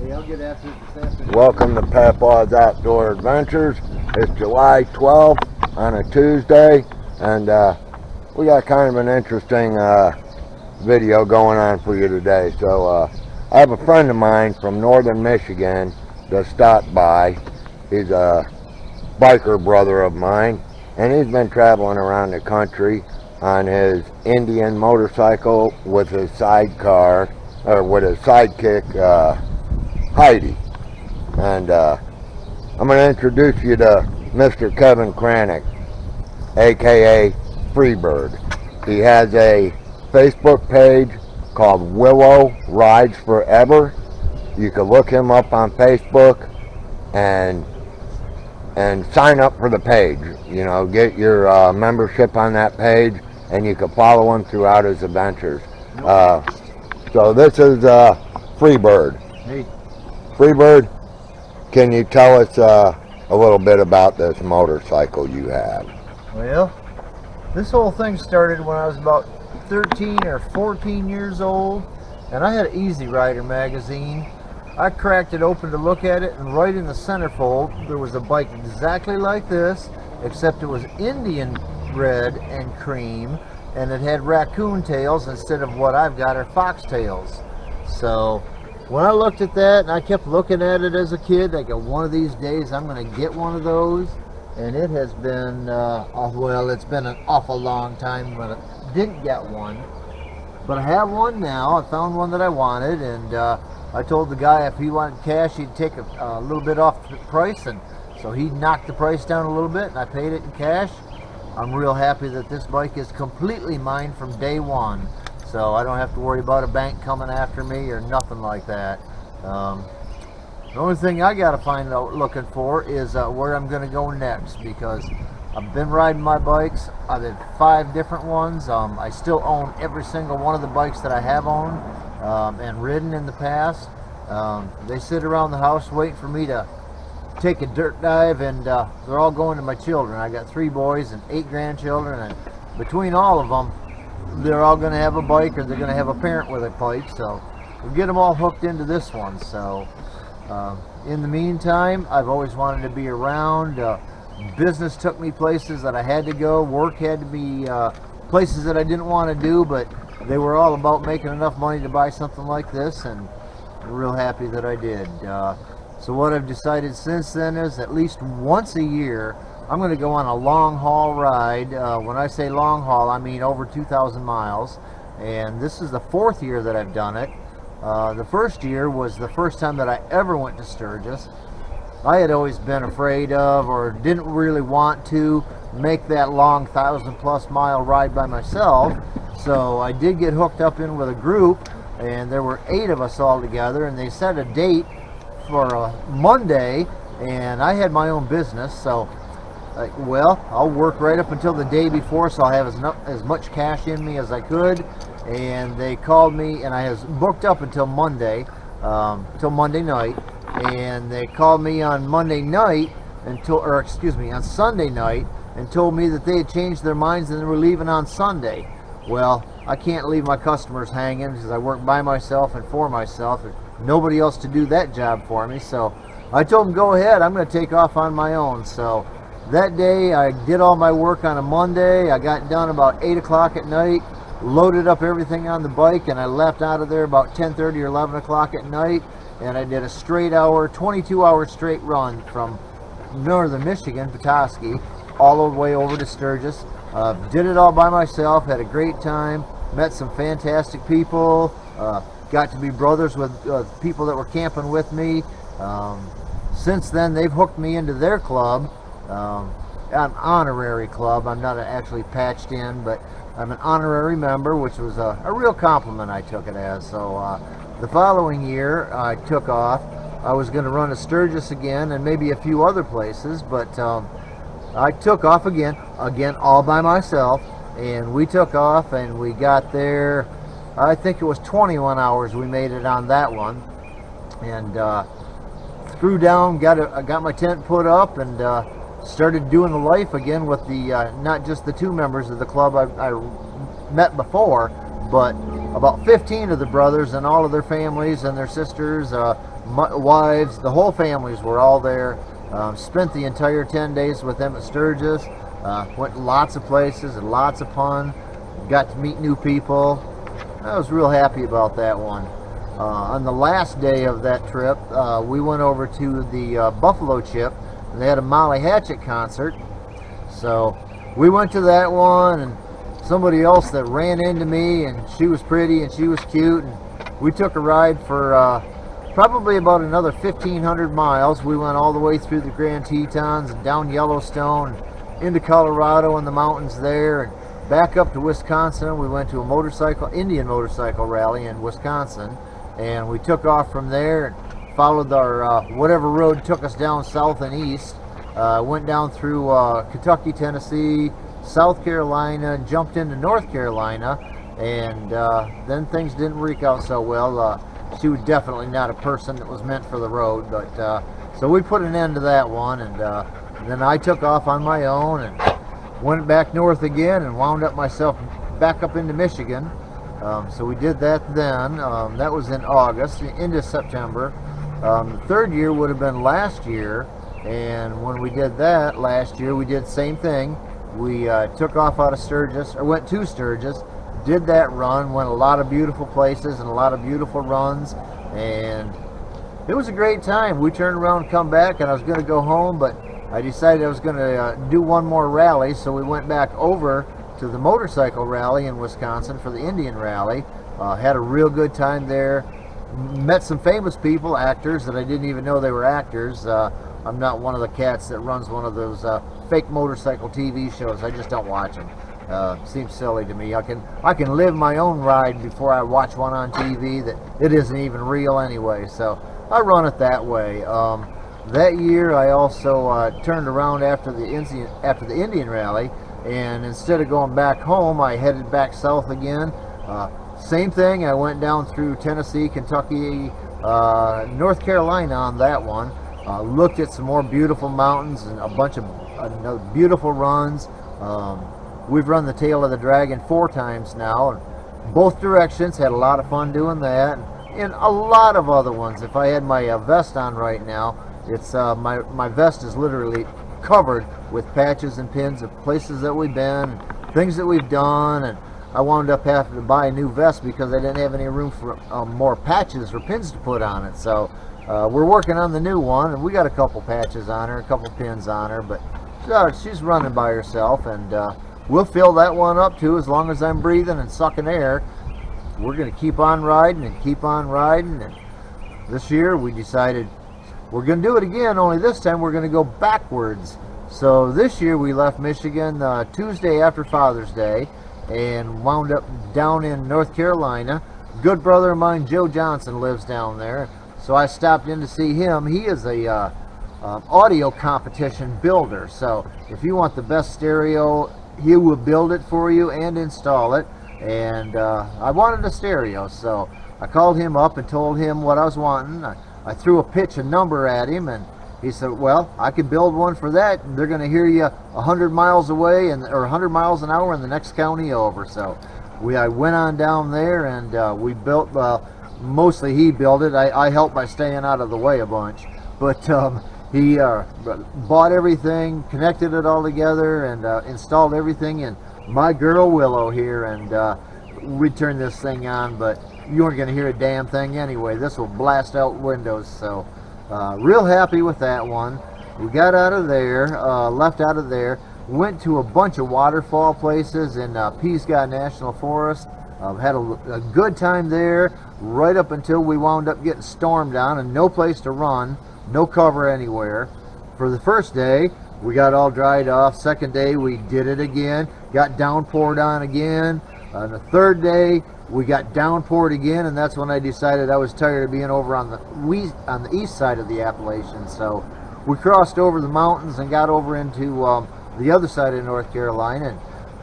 Hey, I'll get after it this afternoon. Welcome to Papa's Outdoor Adventures. It's July 12th on a Tuesday, and we got kind of an interesting video going on for you today. So I have a friend of mine from northern Michigan that stopped by. He's a biker brother of mine, and he's been traveling around the country on his Indian motorcycle with his sidecar, or with his sidekick, Heidi. And I'm going to introduce you to Mr. Kevin Cranick, aka Freebird. He has a Facebook page called Willow Rides Forever. You can look him up on Facebook and sign up for the page. You know, get your membership on that page, and you can follow him throughout his adventures. So this is Freebird. Hey. Freebird, can you tell us a little bit about this motorcycle you have? Well, this whole thing started when I was about 13 or 14 years old, and I had an Easy Rider magazine. I cracked it open to look at it, and right in the centerfold there was a bike exactly like this, except it was Indian red and cream, and it had raccoon tails instead of what I've got are fox tails. So when I looked at that, and I kept looking at it as a kid, I go, one of these days I'm going to get one of those. And it has been, well, it's been an awful long time when I didn't get one. But I have one now. I found one that I wanted, and I told the guy if he wanted cash, he'd take a little bit off the price. And so he knocked the price down a little bit, and I paid it in cash. I'm real happy that this bike is completely mine from day one. So I don't have to worry about a bank coming after me or nothing like that. The only thing I got to find out looking for is where I'm going to go next, because I've been riding my bikes. I've had 5 different ones. I still own every single one of the bikes that I have owned and ridden in the past. They sit around the house waiting for me to take a dirt dive, and they're all going to my children. I got 3 boys and 8 grandchildren, and between all of them, they're all going to have a bike, or they're going to have a parent with a bike. So we'll get them all hooked into this one. So in the meantime, I've always wanted to be around. Business took me places that I had to go. Work had to be places that I didn't want to do, but they were all about making enough money to buy something like this, and I'm real happy that I did. So what I've decided since then is at least once a year I'm going to go on a long haul ride. When I say long haul, I mean over 2,000 miles, and this is the 4th year that I've done it. The first year was the first time that I ever went to Sturgis. I had always been afraid of, or didn't really want to make that long 1,000+ mile ride by myself. So I did get hooked up in with a group, and there were 8 of us all together, and they set a date for a Monday, and I had my own business, so well, I'll work right up until the day before, so I'll have as much cash in me as I could. And they called me, and I was booked up until Monday night, and they called me on Monday night on Sunday night, and told me that they had changed their minds and they were leaving on Sunday. Well, I can't leave my customers hanging because I work by myself and for myself. There's nobody else to do that job for me, so I told them, go ahead, I'm going to take off on my own. So that day I did all my work on a Monday. I got done about 8 o'clock at night, loaded up everything on the bike, and I left out of there about 10:30 or 11 o'clock at night, and I did a 22-hour straight run from northern Michigan, Petoskey, all the way over to Sturgis. Did it all by myself, had a great time, met some fantastic people, got to be brothers with people that were camping with me. Since then, they've hooked me into their club, an honorary club. I'm not actually patched in, but I'm an honorary member, which was a real compliment I took it as. So the following year I took off. I was going to run to Sturgis again and maybe a few other places, but I took off again all by myself, and we took off and we got there. I think it was 21 hours we made it on that one, and threw down, got my tent put up, and started doing the life again with the not just the 2 members of the club I met before, but about 15 of the brothers and all of their families and their sisters, wives, the whole families were all there. Spent the entire 10 days with them at Sturgis. Went lots of places and lots of fun. Got to meet new people. I was real happy about that one. On the last day of that trip, we went over to the Buffalo Chip, and they had a Molly Hatchet concert. So we went to that one, and somebody else that ran into me, and she was pretty and she was cute, and we took a ride for probably about another 1,500 miles. We went all the way through the Grand Tetons and down Yellowstone, into Colorado and the mountains there, and back up to Wisconsin. We went to a Indian motorcycle rally in Wisconsin, and we took off from there and followed our whatever road took us down south and east. Went down through Kentucky, Tennessee, South Carolina, and jumped into North Carolina, and then things didn't work out so well. She was definitely not a person that was meant for the road, but so we put an end to that one, and then I took off on my own and went back north again and wound up myself back up into Michigan. So we did that then. That was in August, into September. The third year would have been last year, and when we did that last year, we did the same thing. We took off out of Sturgis, or went to Sturgis, did that run, went a lot of beautiful places and a lot of beautiful runs, and it was a great time. We turned around and come back, and I was going to go home, but I decided I was going to do one more rally, so we went back over to the motorcycle rally in Wisconsin for the Indian rally. Had a real good time there. Met some famous people, actors that I didn't even know they were actors. I'm not one of the cats that runs one of those fake motorcycle TV shows. I just don't watch them. Seems silly to me. I can live my own ride before I watch one on TV that it isn't even real anyway. So I run it that way. That year I also turned around after the Indian rally, and instead of going back home, I headed back south again. Same thing. I went down through Tennessee, Kentucky, North Carolina on that one. Looked at some more beautiful mountains and a bunch of beautiful runs. We've run the Tail of the Dragon 4 times now, in both directions. Had a lot of fun doing that, and a lot of other ones. If I had my vest on right now, it's my vest is literally covered with patches and pins of places that we've been, things that we've done, and I wound up having to buy a new vest because I didn't have any room for more patches or pins to put on it. So we're working on the new one, and we got a couple patches on her, a couple pins on her, but she's running by herself, and we'll fill that one up too. As long as I'm breathing and sucking air, we're going to keep on riding and keep on riding. And this year we decided we're going to do it again, only this time we're going to go backwards. So this year we left Michigan Tuesday after Father's Day and wound up down in North Carolina. Good brother of mine, Joe Johnson, lives down there, so I stopped in to see him. He is a audio competition builder, so if you want the best stereo, he will build it for you and install it. And I wanted a stereo, so I called him up and told him what I was wanting. I threw a pitch, a number at him, and he said, well, I could build one for that, and they're going to hear you 100 miles away, or 100 miles an hour in the next county over. So I went on down there, and we built, mostly he built it. I helped by staying out of the way a bunch. But he bought everything, connected it all together, and installed everything in my girl Willow here, and we turned this thing on, but you aren't going to hear a damn thing anyway. This will blast out windows. So real happy with that one. We got out of there, left out of there, went to a bunch of waterfall places in Peascod National Forest. Had a good time there right up until we wound up getting stormed on and no place to run, no cover anywhere. For the first day, we got all dried off. Second day, we did it again, got downpoured on again. On the third day, we got downpoured again, and that's when I decided I was tired of being over on the east side of the Appalachians. So we crossed over the mountains and got over into the other side of North Carolina,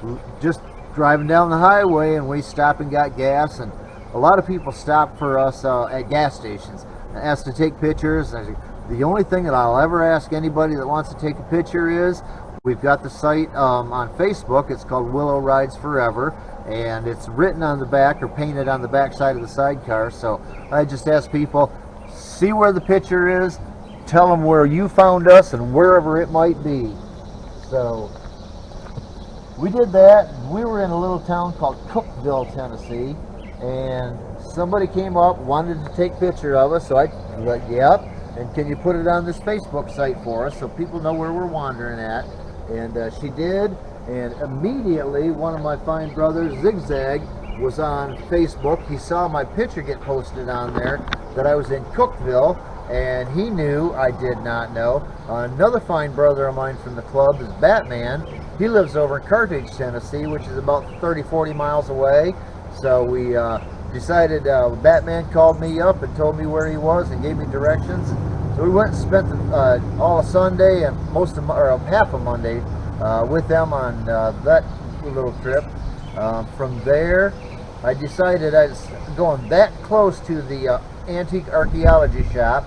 and just driving down the highway, and we stopped and got gas, and a lot of people stopped for us at gas stations and asked to take pictures. And the only thing that I'll ever ask anybody that wants to take a picture is, We've got the site on Facebook. It's called Willow Rides Forever, and it's written on the back or painted on the back side of the sidecar. So I just ask people, see where the picture is, tell them where you found us and wherever it might be. So we did that. We were in a little town called Cookeville, Tennessee, and somebody came up, wanted to take a picture of us. So I like, yep, and can you put it on this Facebook site for us so people know where we're wandering at? And she did, and immediately one of my fine brothers, Zigzag, was on Facebook. He saw my picture get posted on there that I was in Cookeville, and he knew, I did not know. Another fine brother of mine from the club is Batman. He lives over in Carthage, Tennessee, which is about 30-40 miles away. So we decided, Batman called me up and told me where he was and gave me directions. So we went and spent all of Sunday and half of Monday with them on that little trip. From there, I decided I was going that close to the antique archaeology shop.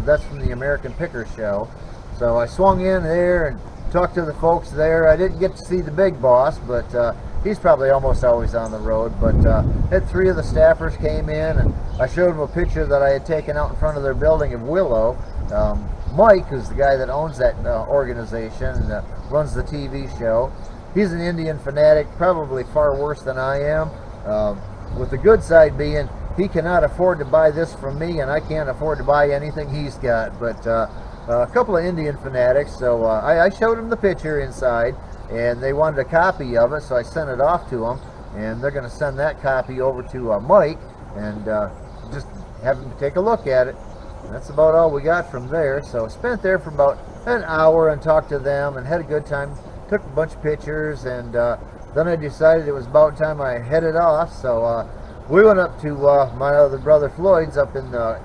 That's from the American Picker Show. So I swung in there and talked to the folks there. I didn't get to see the big boss, but he's probably almost always on the road. But had 3 of the staffers came in, and I showed them a picture that I had taken out in front of their building in Willow. Mike, who's the guy that owns that organization and runs the TV show, he's an Indian fanatic, probably far worse than I am. With the good side being, he cannot afford to buy this from me, and I can't afford to buy anything he's got. But a couple of Indian fanatics, so I showed them the picture inside, and they wanted a copy of it, so I sent it off to them, and they're going to send that copy over to Mike and just have him take a look at it. And that's about all we got from there. So I spent there for about an hour and talked to them and had a good time, took a bunch of pictures, and then I decided it was about time I headed off. So we went up to my other brother Floyd's up in the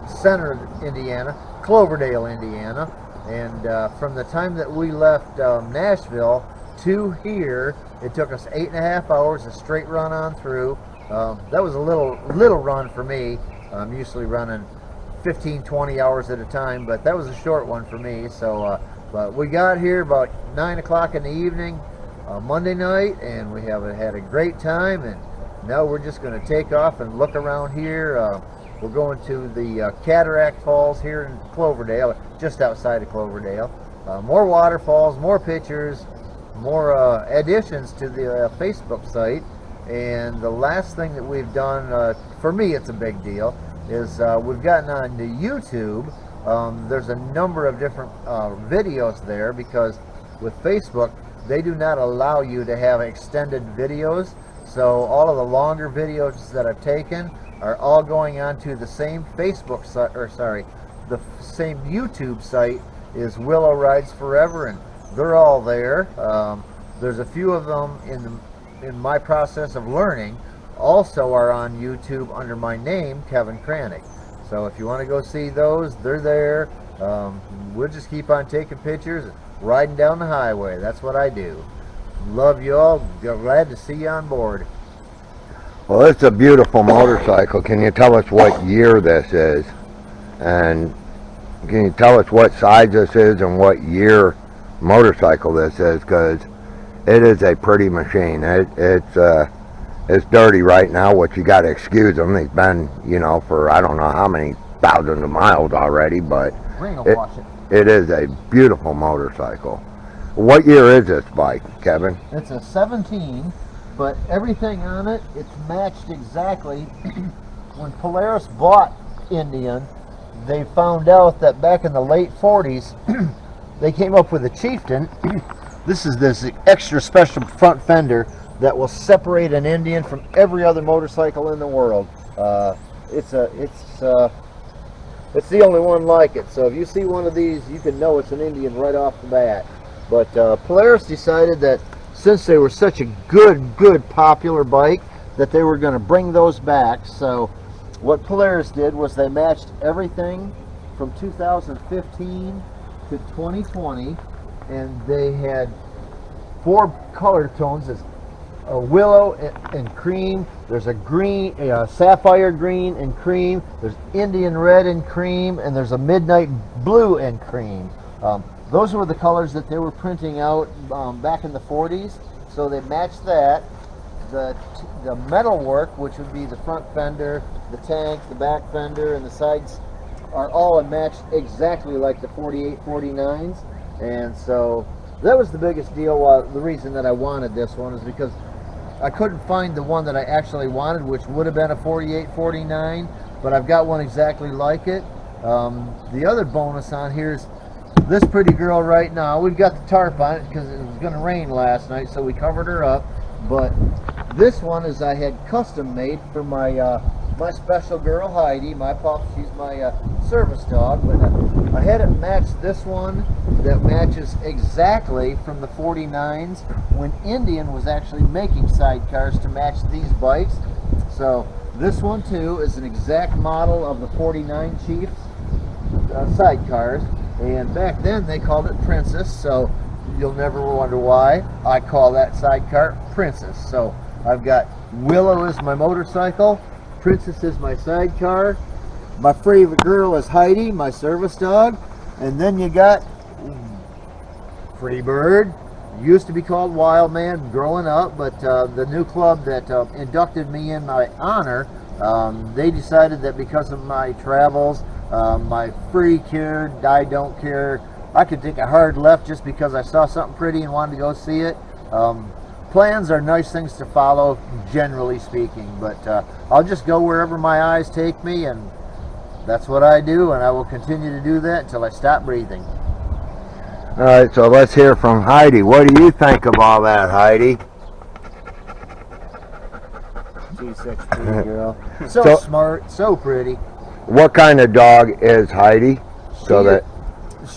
center of Indiana, Cloverdale, Indiana. And from the time that we left Nashville to here, it took us 8.5 hours, a straight run on through. That was a little run for me. I'm usually running 15-20 hours at a time, but that was a short one for me. So but we got here about 9 o'clock in the evening Monday night, and we had a great time, and now we're just going to take off and look around here. We're going to the Cataract Falls here in Cloverdale, just outside of Cloverdale. More waterfalls, more pictures, more additions to the Facebook site. And the last thing that we've done, for me it's a big deal, is we've gotten on to YouTube. There's a number of different videos there, because with Facebook, they do not allow you to have extended videos. So all of the longer videos that I've taken are all going onto the same Facebook site, or sorry, the same YouTube site is Willow Rides Forever, and they're all there. There's a few of them in my process of learning also are on YouTube under my name, Kevin Cranick. So if you want to go see those, they're there. We'll just keep on taking pictures and riding down the highway. That's what I do. Love you all. Glad to see you on board. Well, it's a beautiful motorcycle. Can you tell us what year this is? And can you tell us what size this is and what year motorcycle this is? Because it is a pretty machine. It's dirty right now, which you got to excuse him. He's been, for I don't know how many thousands of miles already, but it is a beautiful motorcycle. What year is this bike, Kevin? It's a 17. But everything on it, it's matched exactly. When Polaris bought Indian, they found out that back in the late 40s, they came up with a Chieftain. This is this extra special front fender that will separate an Indian from every other motorcycle in the world. It's the only one like it. So if you see one of these, you can know it's an Indian right off the bat. But Polaris decided that since they were such a good popular bike, that they were going to bring those back. So what Polaris did was they matched everything from 2015 to 2020, and they had 4 color tones. There's a willow and cream, there's a green, sapphire green and cream, there's Indian red and cream, and there's a midnight blue and cream. those were the colors that they were printing out back in the 40s. So they matched that. The metal work, which would be the front fender, the tank, the back fender, and the sides, are all matched exactly like the 48, 49s. And so that was the biggest deal. The reason that I wanted this one is because I couldn't find the one that I actually wanted, which would have been a 48, 49, but I've got one exactly like it. The other bonus on here is this pretty girl right now. We've got the tarp on it because it was going to rain last night, so we covered her up. But this one is I had custom made for my my special girl Heidi, my pup. She's my service dog. But I had it match this one that matches exactly from the 49s when Indian was actually making sidecars to match these bikes. So this one too is an exact model of the 49 Chiefs sidecars, and back then they called it Princess, so you'll never wonder why I call that sidecar Princess. So I've got Willow as my motorcycle, Princess is my sidecar, my favorite girl is Heidi, my service dog, and then you got Freebird. Used to be called Wild Man growing up, but the new club that inducted me in my honor, they decided that because of my travels, my free care, I don't care, I could take a hard left just because I saw something pretty and wanted to go see it. Plans are nice things to follow, generally speaking, but I'll just go wherever my eyes take me, and that's what I do, and I will continue to do that until I stop breathing. All right, so let's hear from Heidi. What do you think of all that, Heidi? She's such a pretty girl. So smart, so pretty. What kind of dog is Heidi?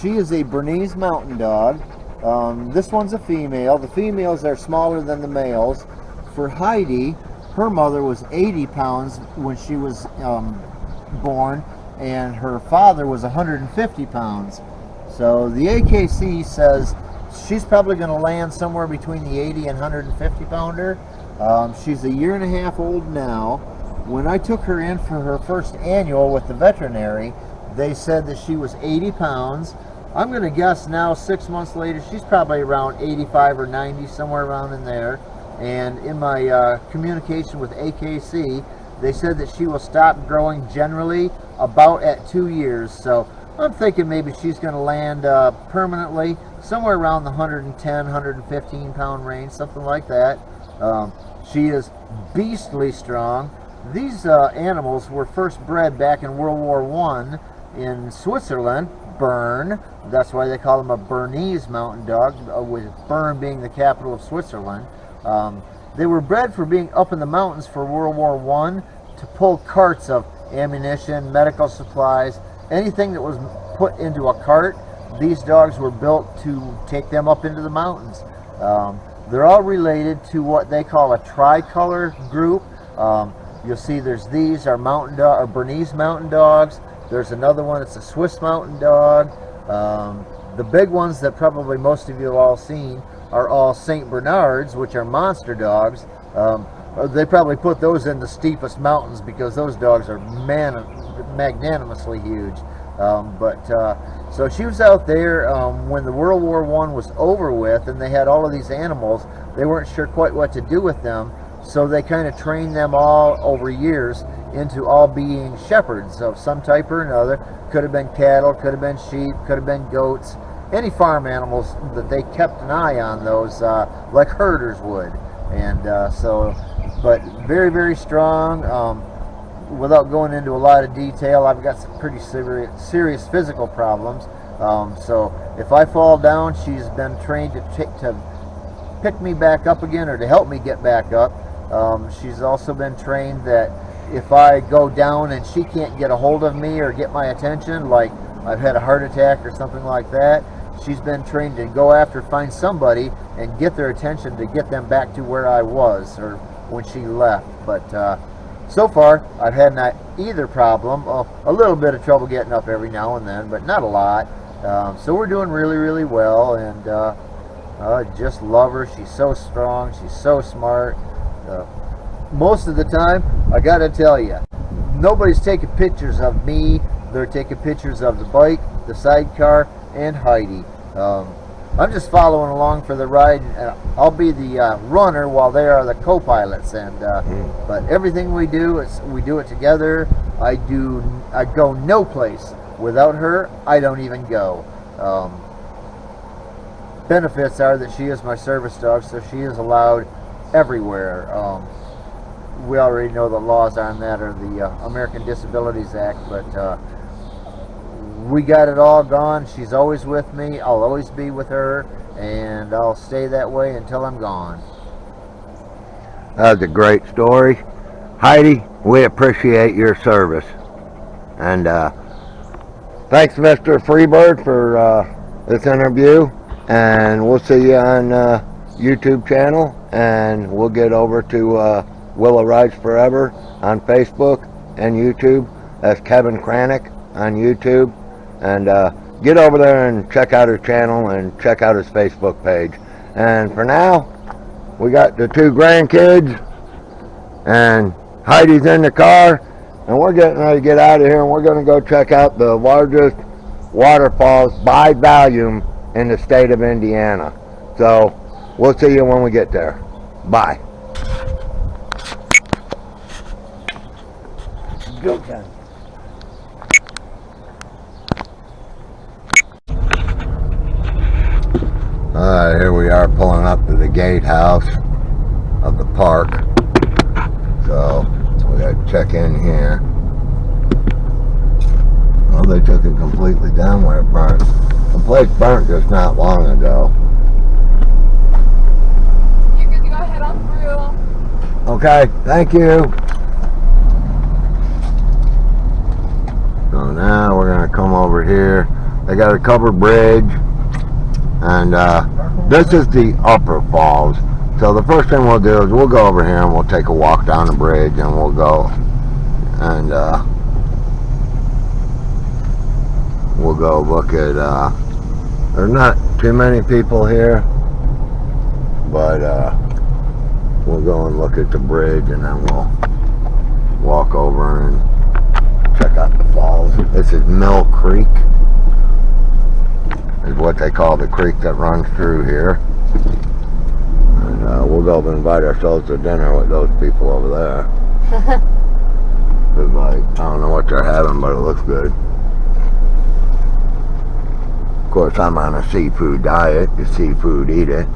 She is a Bernese Mountain Dog. This one's a female. The females are smaller than the males. For Heidi, her mother was 80 pounds when she was born, and her father was 150 pounds. So the AKC says she's probably going to land somewhere between the 80 and 150 pounder. She's a year and a half old now. When I took her in for her first annual with the veterinary, they said that she was 80 pounds. I'm going to guess now, 6 months later, she's probably around 85 or 90, somewhere around in there. And in my communication with AKC, they said that she will stop growing generally about at 2 years. So I'm thinking maybe she's going to land permanently somewhere around the 110, 115 pound range, something like that. She is beastly strong. These animals were first bred back in World War I in Switzerland, Bern. That's why they call them a Bernese Mountain Dog, with Bern being the capital of Switzerland. They were bred for being up in the mountains for World War I to pull carts of ammunition, medical supplies, anything that was put into a cart. These dogs were built to take them up into the mountains. They're all related to what they call a tricolor group. You'll see these are Bernese Mountain Dogs. There's another one, it's a Swiss Mountain Dog. The big ones that probably most of you have all seen are all St. Bernards, which are monster dogs. They probably put those in the steepest mountains because those dogs are magnanimously huge. So she was out there when the World War I was over with, and they had all of these animals. They weren't sure quite what to do with them, so they kind of trained them all over years into all being shepherds of some type or another. Could have been cattle, could have been sheep, could have been goats, any farm animals that they kept an eye on those, like herders would. And but very, very strong. Without going into a lot of detail, I've got some pretty serious physical problems. So if I fall down, she's been trained to pick me back up again, or to help me get back up. She's also been trained that if I go down and she can't get a hold of me or get my attention, like I've had a heart attack or something like that, she's been trained to go after, find somebody and get their attention to get them back to where I was or when she left. But so far, I've had not either problem. A little bit of trouble getting up every now and then, but not a lot. So we're doing really, really well, and I just love her. She's so strong. She's so smart. Most of the time, I gotta tell you, nobody's taking pictures of me. They're taking pictures of the bike, the sidecar, and Heidi. I'm just following along for the ride. I'll be the runner while they are the co-pilots, and but everything we do it together. I go no place without her. I don't even go. Benefits are that she is my service dog, so she is allowed everywhere. We already know the laws on that are the American Disabilities Act, but we got it all gone. She's always with me. I'll always be with her, and I'll stay that way until I'm gone. That was a great story. Heidi, we appreciate your service. And thanks, Mr. Freebird, for this interview. And we'll see you on YouTube channel. And we'll get over to Willow Rides Forever on Facebook and YouTube. That's Kevin Cranick on YouTube. And get over there and check out his channel and check out his Facebook page. And for now, we got the 2 grandkids, and Heidi's in the car, and we're getting ready to get out of here, and we're going to go check out the largest waterfalls by volume in the state of Indiana. So we'll see you when we get there. Bye. Go, Ken. Alright, here we are pulling up to the gatehouse of the park. So we gotta check in here. Oh, they took it completely down where it burnt. The place burnt just not long ago. You're good to go ahead on through. Okay, thank you. So now we're gonna come over here. They got a covered bridge. And this is the upper falls. So the first thing we'll do is we'll go over here and we'll take a walk down the bridge, and we'll go and we'll go look at there's not too many people here, but we'll go and look at the bridge, and then we'll walk over and check out the falls. This is Mill Creek, is what they call the creek that runs through here. And we'll go and invite ourselves to dinner with those people over there. Cause like, I don't know what they're having, but it looks good. Of course, I'm on a seafood diet. You seafood, eat it.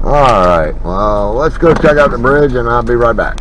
Alright, well, let's go check out the bridge, and I'll be right back.